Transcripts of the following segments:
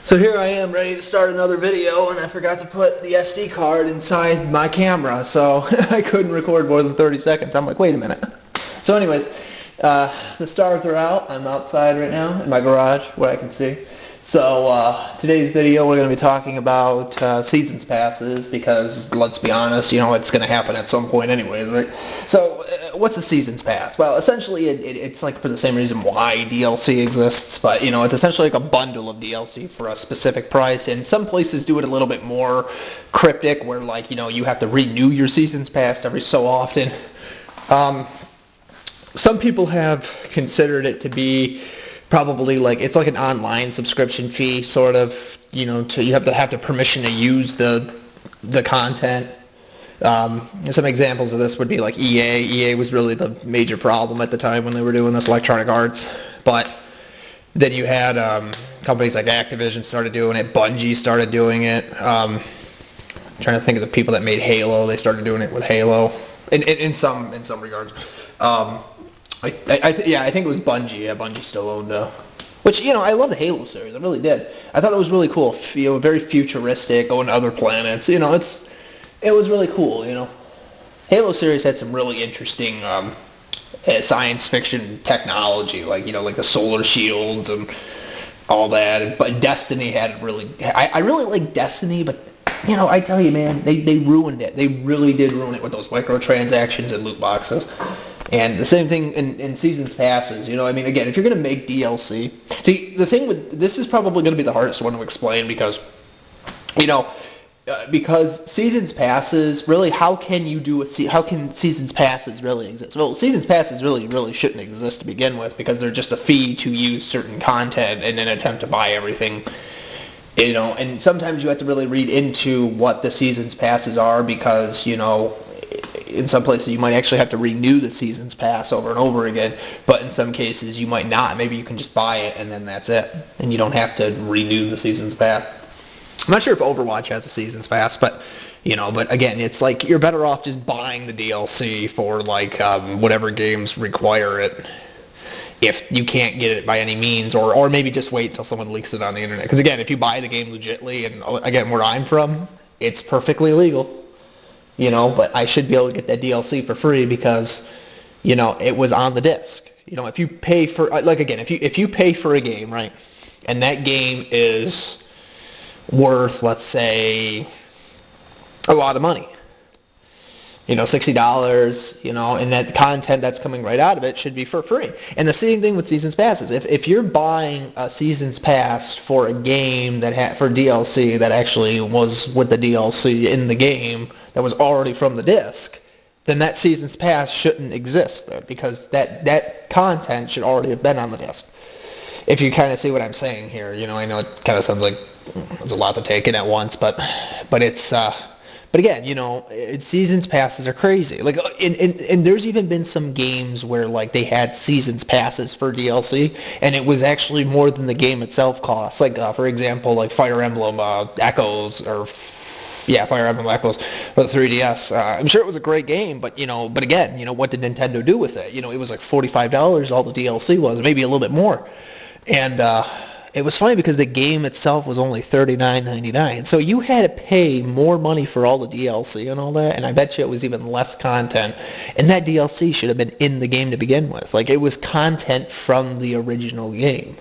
So here I am ready to start another video, and I forgot to put the SD card inside my camera, so I couldn't record more than 30 seconds. I'm like, wait a minute. So anyways, the stars are out. I'm outside right now in my garage, what I can see. So today's video we're going to be talking about seasons passes, because let's be honest, you know, it's going to happen at some point anyways, right? So what's a seasons pass? Well, essentially it's like for the same reason why DLC exists, but you know, it's essentially like a bundle of DLC for a specific price, and some places do it a little bit more cryptic, where like, you know, you have to renew your seasons pass every so often. Some people have considered it to be probably like, it's like an online subscription fee, sort of, you know, you have to permission to use the content. Some examples of this would be like EA. EA was really the major problem at the time when they were doing this, Electronic Arts. But then you had companies like Activision started doing it, Bungie started doing it. I'm trying to think of the people that made Halo. They started doing it with Halo in some regards. I think it was Bungie. Yeah, Bungie still owned which, you know, I love the Halo series. I really did. I thought it was really cool. You know, very futuristic, going to other planets. You know, it was really cool. You know, Halo series had some really interesting science fiction technology, like, you know, like the solar shields and all that. But Destiny had really. I really like Destiny, but you know, I tell you, man, they ruined it. They really did ruin it with those microtransactions and loot boxes. And the same thing in seasons passes. You know, I mean, again, if you're going to make DLC, see, the thing with this is probably going to be the hardest one to explain, because, you know, because seasons passes, really, how can seasons passes really exist? Well, seasons passes really shouldn't exist to begin with, because they're just a fee to use certain content in an attempt to buy everything. You know, and sometimes you have to really read into what the seasons passes are, because, you know, in some places you might actually have to renew the seasons pass over and over again, but in some cases you might not. Maybe you can just buy it and then that's it, and you don't have to renew the seasons pass. I'm not sure if Overwatch has a seasons pass, but you know, but again, it's like you're better off just buying the DLC for like whatever games require it, if you can't get it by any means, or maybe just wait until someone leaks it on the internet. Because again, if you buy the game legitly, and again, where I'm from, it's perfectly legal. You know, but I should be able to get that DLC for free because, you know, it was on the disc. You know, if you pay for, like, again, if you pay for a game, right, and that game is worth, let's say, a lot of money, you know, $60, you know, and that content that's coming right out of it should be for free. And the same thing with seasons passes. If you're buying a seasons pass for a game that for DLC that actually was with the DLC in the game that was already from the disc, then that seasons pass shouldn't exist there, because that content should already have been on the disc. If you kind of see what I'm saying here, you know, I know it kind of sounds like there's a lot to take in at once, but it's but again, you know, seasons passes are crazy. Like, and there's even been some games where like they had seasons passes for DLC, and it was actually more than the game itself cost. Like, for example, like Fire Emblem Echoes, Fire Emblem Echoes for the 3DS. I'm sure it was a great game, but you know, but again, you know, what did Nintendo do with it? You know, it was like $45. All the DLC was, maybe a little bit more, and it was funny because the game itself was only $39.99. So you had to pay more money for all the DLC and all that, and I bet you it was even less content. And that DLC should have been in the game to begin with. Like, it was content from the original game.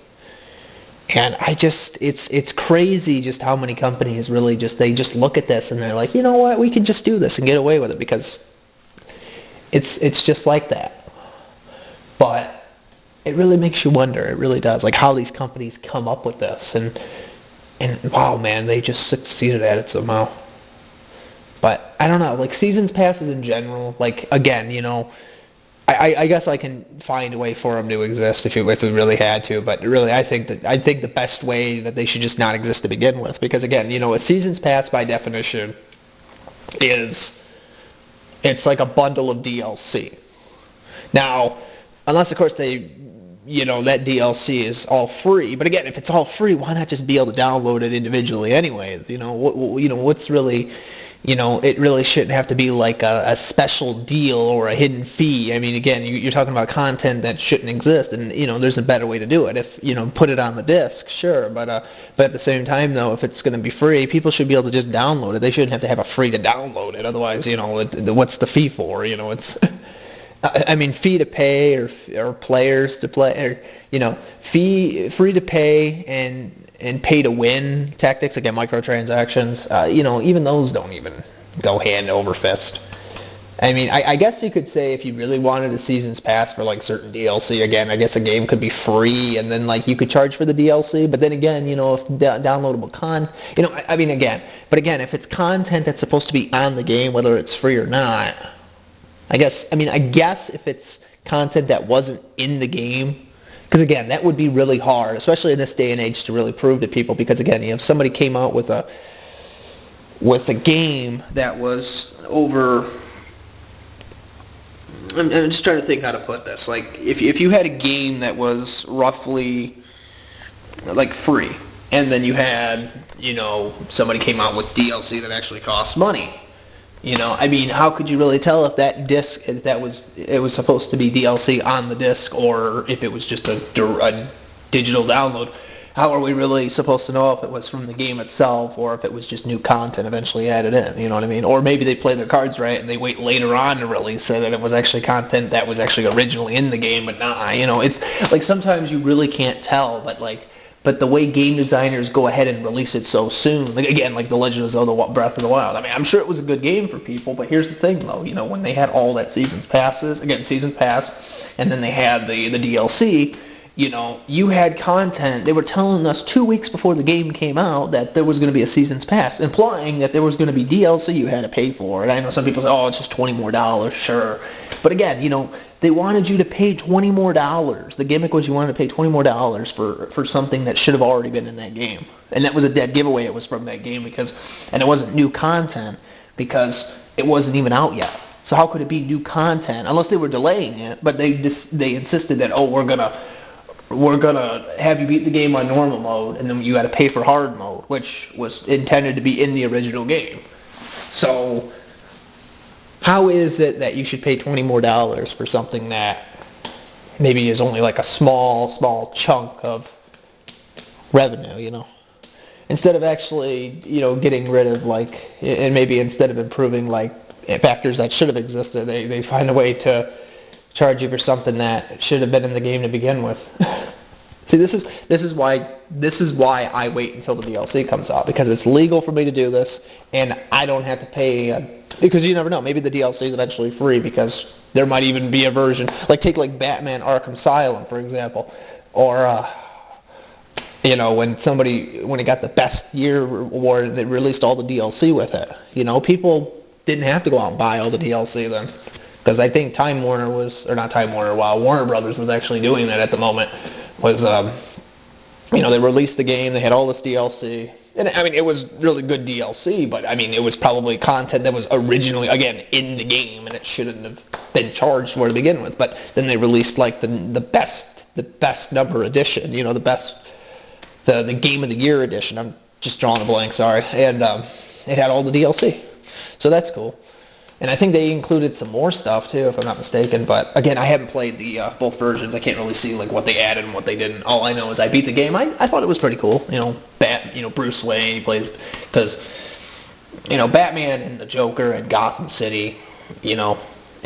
And it's crazy just how many companies really they just look at this and they're like, you know what, we can just do this and get away with it because it's just like that. But it really makes you wonder. It really does. Like, how these companies come up with this, and wow, man, they just succeeded at it somehow. But I don't know. Like, seasons passes in general. Like, again, you know, I guess I can find a way for them to exist if we really had to. But really, I think the best way that they should just not exist to begin with, because again, you know, a seasons pass by definition it's like a bundle of DLC. Now, unless of course you know, that DLC is all free. But again, if it's all free, why not just be able to download it individually anyways? You know, what's really, it really shouldn't have to be like a special deal or a hidden fee. I mean, again, you're talking about content that shouldn't exist, and there's a better way to do it. If put it on the disc, sure, but at the same time, though, if it's going to be free, people should be able to just download it. They shouldn't have to have a free to download it. Otherwise, what's the fee for? It's I mean, fee to pay or players to play, or free to pay and pay to win tactics, again, microtransactions, even those don't even go hand over fist. I mean, I guess you could say if you really wanted a season's pass for like certain DLC, again, I guess a game could be free and then like you could charge for the DLC, but then again, if downloadable I mean, again, if it's content that's supposed to be on the game, whether it's free or not, I guess if it's content that wasn't in the game, because again, that would be really hard, especially in this day and age, to really prove to people. Because again, if somebody came out with a game that was over, I'm just trying to think how to put this. Like if you had a game that was roughly like free, and then you had somebody came out with DLC that actually cost money. I mean, how could you really tell if that disc, it was supposed to be DLC on the disc, or if it was just a digital download? How are we really supposed to know if it was from the game itself, or if it was just new content eventually added in? You know what I mean? Or maybe they play their cards right and they wait later on to release it, and it was actually content that was actually originally in the game, but not. It's like sometimes you really can't tell, but the way game designers go ahead and release it so soon, like The Legend of Zelda Breath of the Wild. I mean, I'm sure it was a good game for people, but here's the thing, though. When they had all that season pass, and then they had the DLC, you had content. They were telling us 2 weeks before the game came out that there was going to be a season's pass, implying that there was going to be DLC you had to pay for. And I know some people say, oh, it's just $20 more, sure. But again, they wanted you to pay $20 more. The gimmick was you wanted to pay $20 more for something that should have already been in that game. And that was a dead giveaway. It was from that game and it wasn't new content because it wasn't even out yet. So how could it be new content unless they were delaying it? But they insisted that, oh, we're gonna have you beat the game on normal mode, and then you got to pay for hard mode, which was intended to be in the original game. So how is it that you should pay $20 more for something that maybe is only like a small chunk of revenue, instead of actually, getting rid of and maybe instead of improving factors that should have existed, they find a way to charge you for something that should have been in the game to begin with. See, this is why I wait until the DLC comes out, because it's legal for me to do this, and I don't have to pay. Because you never know, maybe the DLC is eventually free, because there might even be a version take Batman Arkham Asylum, for example, or when it got the Best Year award and they released all the DLC with it. People didn't have to go out and buy all the DLC then. Because I think Warner Brothers was actually doing that at the moment. They released the game, they had all this DLC, and I mean, it was really good DLC, but I mean, it was probably content that was originally, again, in the game, and it shouldn't have been charged for to begin with. But then they released the best number edition, the Game of the Year edition. I'm just drawing a blank, sorry, and it had all the DLC, so that's cool. And I think they included some more stuff too, if I'm not mistaken. But again, I haven't played the both versions. I can't really see what they added and what they didn't. All I know is I beat the game. I thought it was pretty cool. Bruce Wayne, he plays, because Batman and the Joker and Gotham City.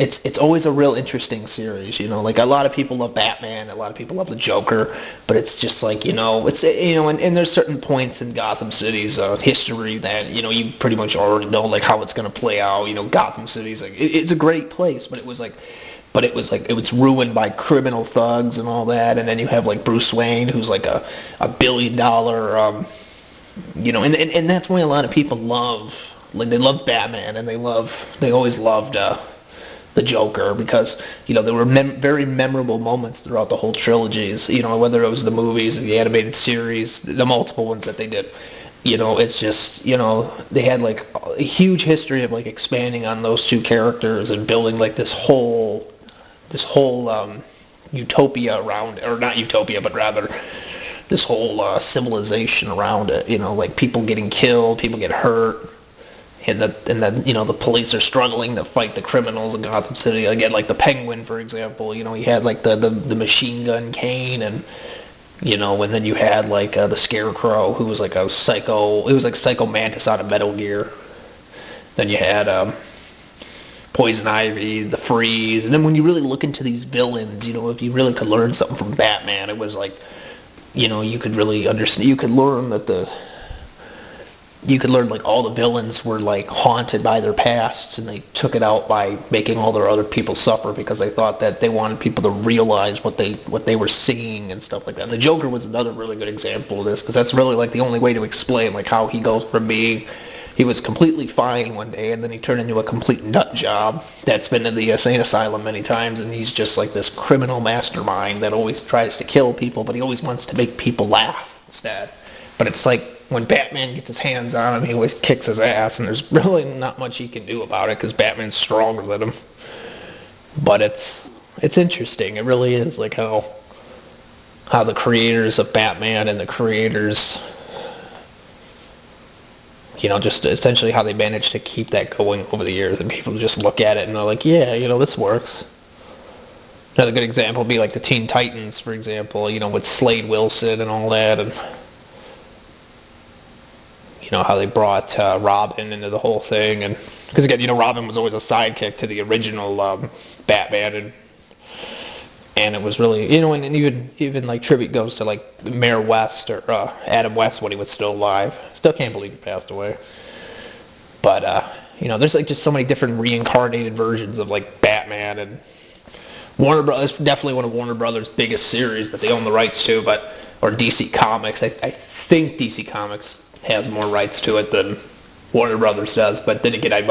It's always a real interesting series. A lot of people love Batman, a lot of people love the Joker, but it's just and there's certain points in Gotham City's history that you pretty much already know how it's going to play out. Gotham City's it's a great place, but it was ruined by criminal thugs and all that. And then you have Bruce Wayne, who's a $1 billion, and that's why a lot of people love they love Batman, and they always loved the Joker, because there were very memorable moments throughout the whole trilogies, whether it was the movies, the animated series, the multiple ones that they did. It's just, they had a huge history of expanding on those two characters and building this whole utopia around, or not utopia, but rather this whole civilization around it. People getting killed, people get hurt, and the police are struggling to fight the criminals in Gotham City. Again, like the Penguin, for example, he had like the machine gun cane, and and then you had like the Scarecrow, who was like a psycho. It was like Psycho Mantis out of Metal Gear. Then you had Poison Ivy, the Freeze, and then when you really look into these villains, if you really could learn something from Batman, it was like, you could really understand. You could learn like all the villains were like haunted by their pasts, and they took it out by making all their other people suffer because they thought that they wanted people to realize what they were seeing and stuff like that. And the Joker was another really good example of this, because that's really like the only way to explain like how he goes from being, he was completely fine one day, and then he turned into a complete nut job that's been in the insane asylum many times, and he's just like this criminal mastermind that always tries to kill people, but he always wants to make people laugh instead. But it's like, when Batman gets his hands on him, he always kicks his ass, and there's really not much he can do about it, because Batman's stronger than him. But it's interesting. It really is, like how the creators of Batman and the creators, just essentially how they managed to keep that going over the years, and people just look at it and they're like, yeah, this works. Another good example would be like the Teen Titans, for example, with Slade Wilson and all that, and how they brought Robin into the whole thing, and because again, Robin was always a sidekick to the original Batman, and it was really, and even like tribute goes to like Mayor West or Adam West when he was still alive. Still can't believe he passed away. But there's like just so many different reincarnated versions of like Batman, and Warner Brothers, definitely one of Warner Brothers' biggest series that they own the rights to, or DC Comics. I think DC Comics has more rights to it than Warner Brothers does, but then again, I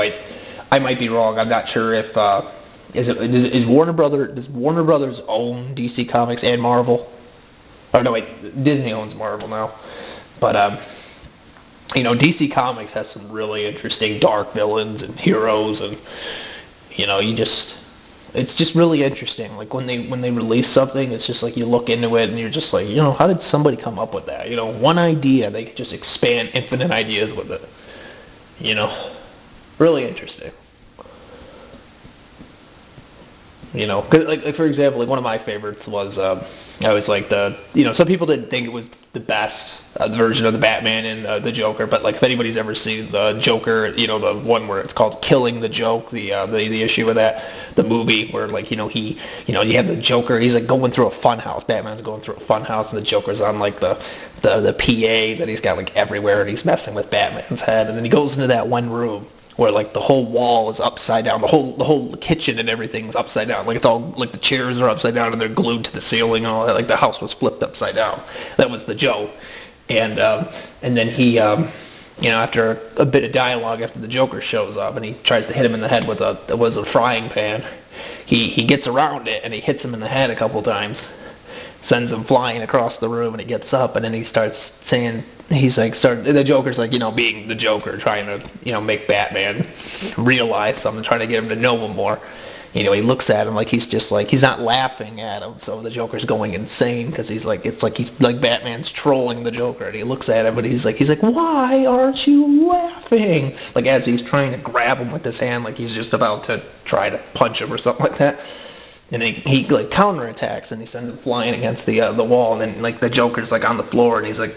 might be wrong. I'm not sure if does Warner Brothers own DC Comics and Marvel? Oh no, wait, Disney owns Marvel now. But DC Comics has some really interesting dark villains and heroes, and it's just really interesting. Like when they release something, it's just like you look into it and you're just like, how did somebody come up with that? One idea, they could just expand infinite ideas with it. Really interesting. 'Cause like for example, like one of my favorites was I was like some people didn't think it was the best version of the Batman and the Joker, but like if anybody's ever seen the Joker, the one where it's called Killing the Joke, the issue with that, the movie where like you have the Joker, he's like going through a fun house, Batman's going through a fun house, and the Joker's on like the PA that he's got like everywhere, and he's messing with Batman's head, and then he goes into that one room where like the whole wall is upside down, the whole kitchen and everything's upside down, like it's all like the chairs are upside down and they're glued to the ceiling and all that, like the house was flipped upside down. That was the joke, and then he after a bit of dialogue, after the Joker shows up and he tries to hit him in the head with a frying pan, he gets around it and he hits him in the head a couple times, sends him flying across the room, and he gets up and then he starts saying, the Joker's like, being the Joker, trying to, make Batman realize something, trying to get him to know him more. He looks at him like he's just like, he's not laughing at him, so the Joker's going insane because he's like Batman's trolling the Joker, and he looks at him and he's like, why aren't you laughing? Like as he's trying to grab him with his hand, like he's just about to try to punch him or something like that. And he like counterattacks and he sends him flying against the wall, and then like the Joker's like on the floor and he's like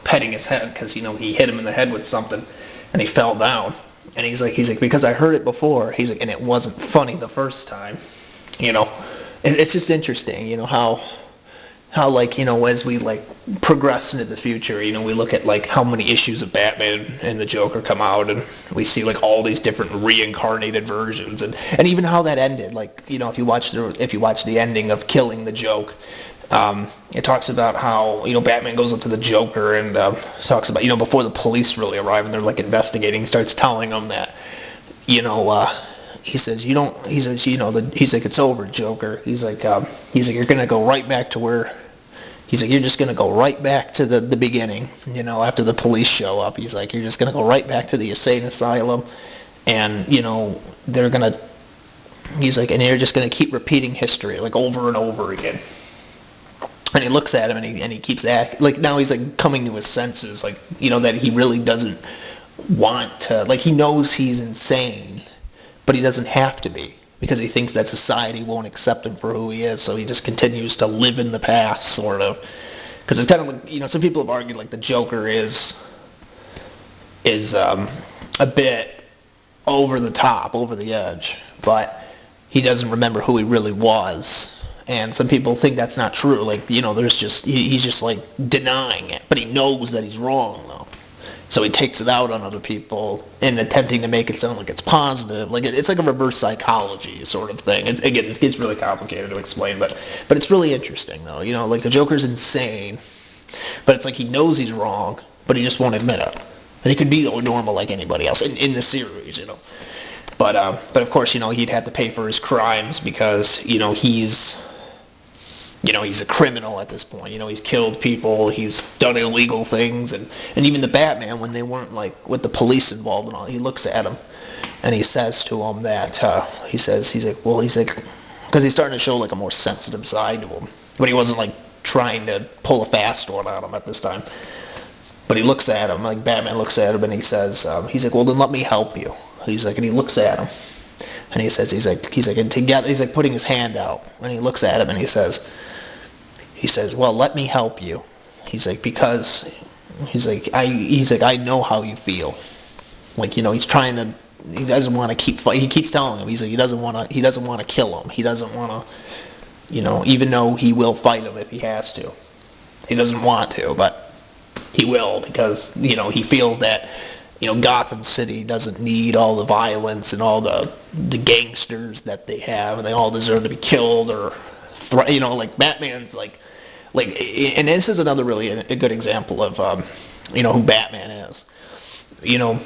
petting his head because he hit him in the head with something and he fell down, and he's like because I heard it before, he's like, and it wasn't funny the first time, and it's just interesting how like as we like progress into the future, we look at like how many issues of Batman and the Joker come out, and we see like all these different reincarnated versions, and even how that ended. Like if you watch the ending of Killing the Joke, it talks about how Batman goes up to the Joker and talks about before the police really arrive and they're like investigating, he starts telling them that he says it's over, Joker. He's like you're gonna go right back to where. He's like, you're just going to go right back to the beginning, after the police show up. He's like, you're just going to go right back to the insane asylum, and, they're going to, he's like, and you're just going to keep repeating history, like, over and over again. And he looks at him, and he keeps acting, like, now he's, like, coming to his senses, like, that he really doesn't want to, like, he knows he's insane, but he doesn't have to be, because he thinks that society won't accept him for who he is, so he just continues to live in the past, sort of. Because it's kind of like, you know, some people have argued, like, the Joker is a bit over the top, over the edge, but he doesn't remember who he really was. And some people think that's not true. Like, you know, he's just like denying it, but he knows that he's wrong, though. So he takes it out on other people in attempting to make it sound like it's positive. Like, it's like a reverse psychology sort of thing. Again, it gets really complicated to explain, but it's really interesting, though. You know, like, the Joker's insane, but it's like he knows he's wrong, but he just won't admit it. And he could be normal like anybody else in the series, you know. But of course, you know, he'd have to pay for his crimes because, you know, he's a criminal at this point. You know, he's killed people, he's done illegal things, and even the Batman, when they weren't, like, with the police involved and all, he looks at him and he says to him that, he's like, because he's starting to show, like, a more sensitive side to him. But he wasn't, like, trying to pull a fast one on him at this time. But he looks at him, like, Batman looks at him and he says, he's like, well, then let me help you. He's like, and he looks at him and he says, he's like, and together, he's like putting his hand out, and he looks at him and he says, well, let me help you. He's like, because, I know how you feel. Like, you know, he doesn't want to keep fighting. He keeps telling him, he's like, he doesn't want to kill him. He doesn't want to, you know, even though he will fight him if he has to. He doesn't want to, but he will, because, you know, he feels that, you know, Gotham City doesn't need all the violence and all the gangsters that they have, and they all deserve to be killed, or, you know, like, Batman's like, and this is another really a good example of, you know, who Batman is. You know,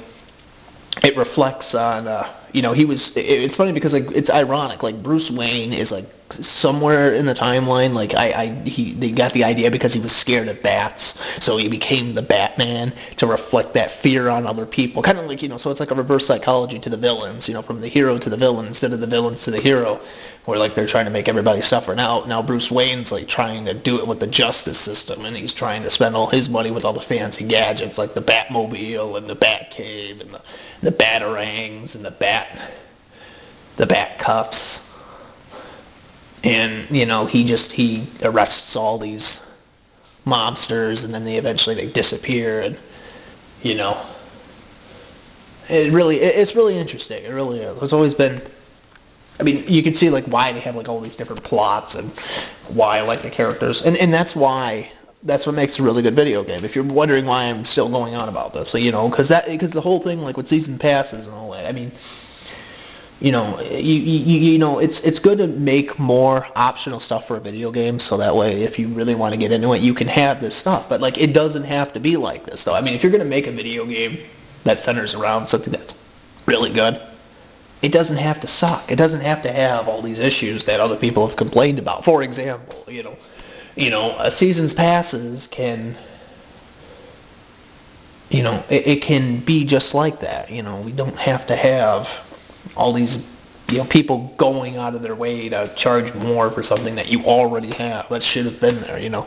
it reflects on, you know, it's funny because, like, it's ironic, like, Bruce Wayne is, like, somewhere in the timeline, like, they got the idea because he was scared of bats, so he became the Batman to reflect that fear on other people, kind of like, you know, so it's like a reverse psychology to the villains, you know, from the hero to the villain instead of the villains to the hero, where, like, they're trying to make everybody suffer. Now Bruce Wayne's, like, trying to do it with the justice system, and he's trying to spend all his money with all the fancy gadgets, like the Batmobile and the Batcave and the Batarangs and the bat cuffs. And, you know, he arrests all these mobsters, and then they disappear, and, you know, it's really interesting. It really is. It's always been, I mean, you can see, like, why they have, like, all these different plots, and why I like the characters, and that's what makes a really good video game. If you're wondering why I'm still going on about this, you know, because the whole thing, like, with season passes and all that, I mean, you know, you know, it's good to make more optional stuff for a video game, so that way, if you really want to get into it, you can have this stuff. But, like, it doesn't have to be like this, though. I mean, if you're going to make a video game that centers around something that's really good, it doesn't have to suck. It doesn't have to have all these issues that other people have complained about. For example, you know, a season's passes can, you know, it can be just like that. You know, we don't have to have all these, you know, people going out of their way to charge more for something that you already have. That should have been there, you know.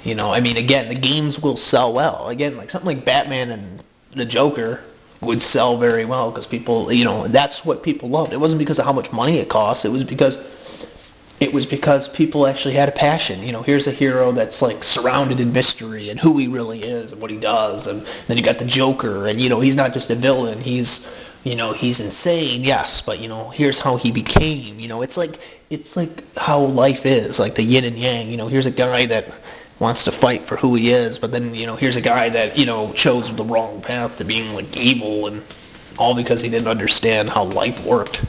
You know, I mean, again, the games will sell well. Again, like something like Batman and the Joker would sell very well because people, you know, that's what people loved. It wasn't because of how much money it cost. It was because people actually had a passion. You know, here's a hero that's, like, surrounded in mystery and who he really is and what he does. And then you got the Joker, and, you know, he's not just a villain. He's, you know, he's insane, yes, but, you know, here's how he became. You know, it's like how life is, like the yin and yang. You know, here's a guy that wants to fight for who he is, but then, you know, here's a guy that, you know, chose the wrong path to being, like, evil, and all because he didn't understand how life worked.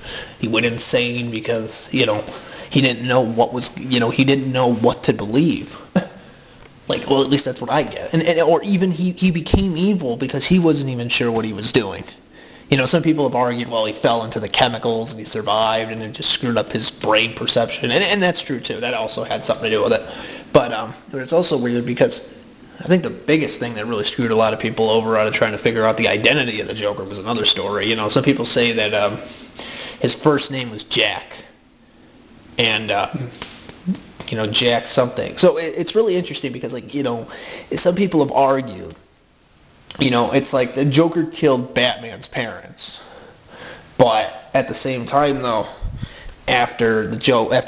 He went insane because, you know, he didn't know he didn't know what to believe. Like, well, at least that's what I get. Or even he became evil because he wasn't even sure what he was doing. You know, some people have argued, well, he fell into the chemicals and he survived and it just screwed up his brain perception. And that's true, too. That also had something to do with it. But it's also weird because I think the biggest thing that really screwed a lot of people over out of trying to figure out the identity of the Joker was another story. You know, some people say that his first name was Jack. And, you know, Jack something. So it's really interesting because, like, you know, some people have argued you know, it's like the Joker killed Batman's parents. But at the same time, though, after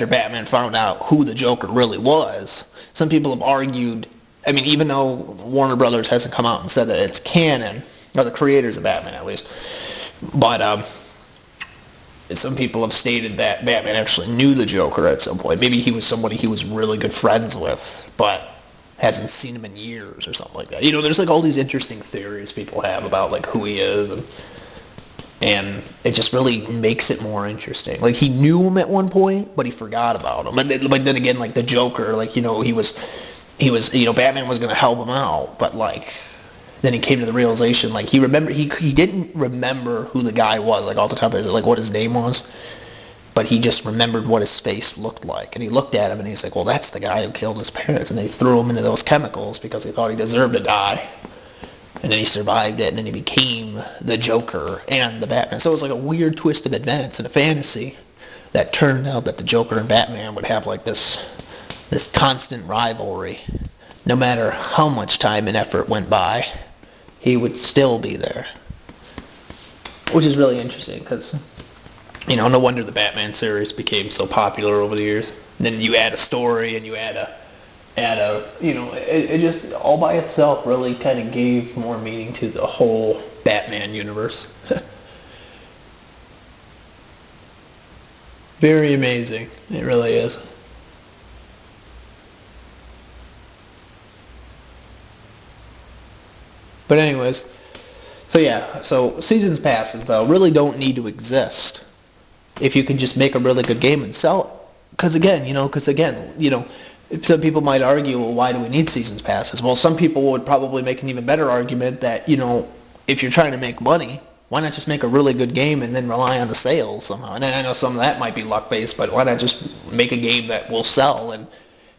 Batman found out who the Joker really was, some people have argued. I mean, even though Warner Brothers hasn't come out and said that it's canon, or the creators of Batman at least, but some people have stated that Batman actually knew the Joker at some point. Maybe he was somebody he was really good friends with, but hasn't seen him in years or something like that. You know, there's like all these interesting theories people have about like who he is, and it just really makes it more interesting. Like, he knew him at one point, but he forgot about him. And then again, like the Joker, like, you know, he was, you know, Batman was gonna help him out, but like, then he came to the realization, like, he didn't remember who the guy was, like, off the top of his, like, what his name was, but he just remembered what his face looked like. And he looked at him and he's like, well, that's the guy who killed his parents, and they threw him into those chemicals because they thought he deserved to die. And then he survived it, and then he became the Joker and the Batman. So it was like a weird twist of events in a fantasy that turned out that the Joker and Batman would have like this constant rivalry. No matter how much time and effort went by, he would still be there. Which is really interesting, because, you know, no wonder the Batman series became so popular over the years. And then you add a story, and you add a you know, it just all by itself really kind of gave more meaning to the whole Batman universe. Very amazing. It really is. But anyways, so yeah, so seasons passes though really don't need to exist if you can just make a really good game and sell it. Because again, some people might argue, well, why do we need seasons passes? Well, some people would probably make an even better argument that, you know, if you're trying to make money, why not just make a really good game and then rely on the sales somehow? And I know some of that might be luck-based, but why not just make a game that will sell? And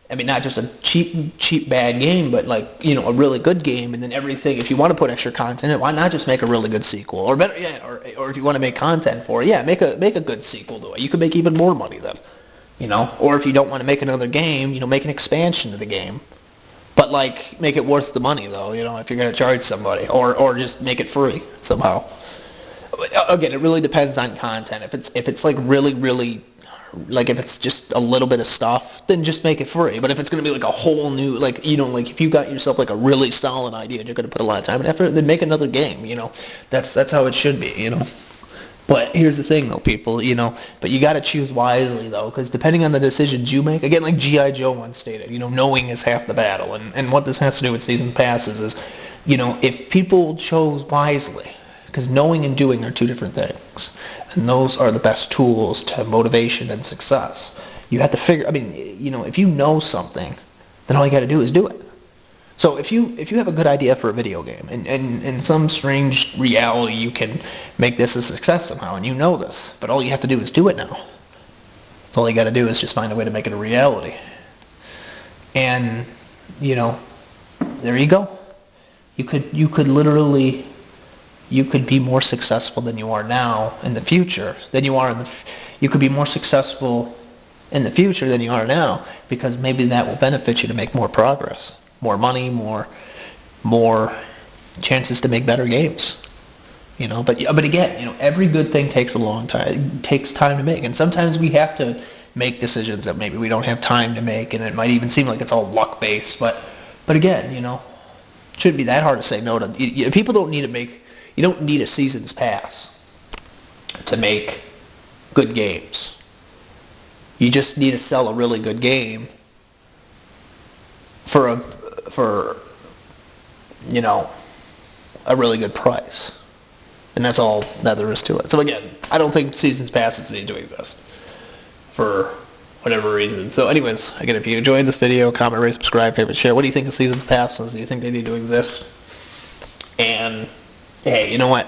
I mean, not just a cheap bad game, but like, you know, a really good game, and then everything. If you want to put extra content in, why not just make a really good sequel? Or better, yeah, or if you want to make content for it, yeah, make a good sequel to it. You could make even more money then. You know, or if you don't want to make another game, you know, make an expansion to the game. But like, make it worth the money though, you know, if you're going to charge somebody, or just make it free somehow. Again, it really depends on content. If it's like really, like if it's just a little bit of stuff, then just make it free. But if it's going to be like a whole new, like, you know, like if you got yourself like a really solid idea and you're going to put a lot of time and effort, then make another game, you know. That's how it should be, you know. But here's the thing, though, people, you know, but you got to choose wisely, though, because depending on the decisions you make, again, like G.I. Joe once stated, you know, knowing is half the battle. And what this has to do with season passes is, you know, if people chose wisely, because knowing and doing are two different things, and those are the best tools to motivation and success. You have to figure, I mean, you know, if you know something, then all you got to do is do it. So if you have a good idea for a video game, and in some strange reality you can make this a success somehow, and you know this, but all you have to do is do it now. That's all you got to do is just find a way to make it a reality. And, you know, there you go. You could literally, you could be more successful than you are now in the future, than you are you could be more successful in the future than you are now, because maybe that will benefit you to make more progress. More money, more chances to make better games, you know. But again, you know, every good thing takes a long time. It takes time to make, and sometimes we have to make decisions that maybe we don't have time to make, and it might even seem like it's all luck based. But again, you know, it shouldn't be that hard to say no to. People don't need to make. You don't need a season's pass to make good games. You just need to sell a really good game for you know, a really good price. And that's all that there is to it. So again, I don't think seasons passes need to exist for whatever reason. So anyways, again, if you enjoyed this video, comment, rate, subscribe, favorite, share. What do you think of seasons passes? Do you think they need to exist? And hey, you know what?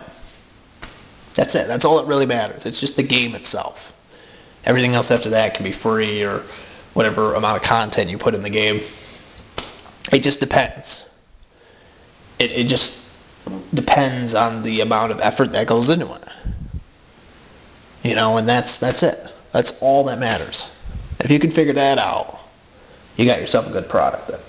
That's it. That's all that really matters. It's just the game itself. Everything else after that can be free, or whatever amount of content you put in the game. It just depends. It just depends on the amount of effort that goes into it. You know, and that's it. That's all that matters. If you can figure that out, you got yourself a good product then.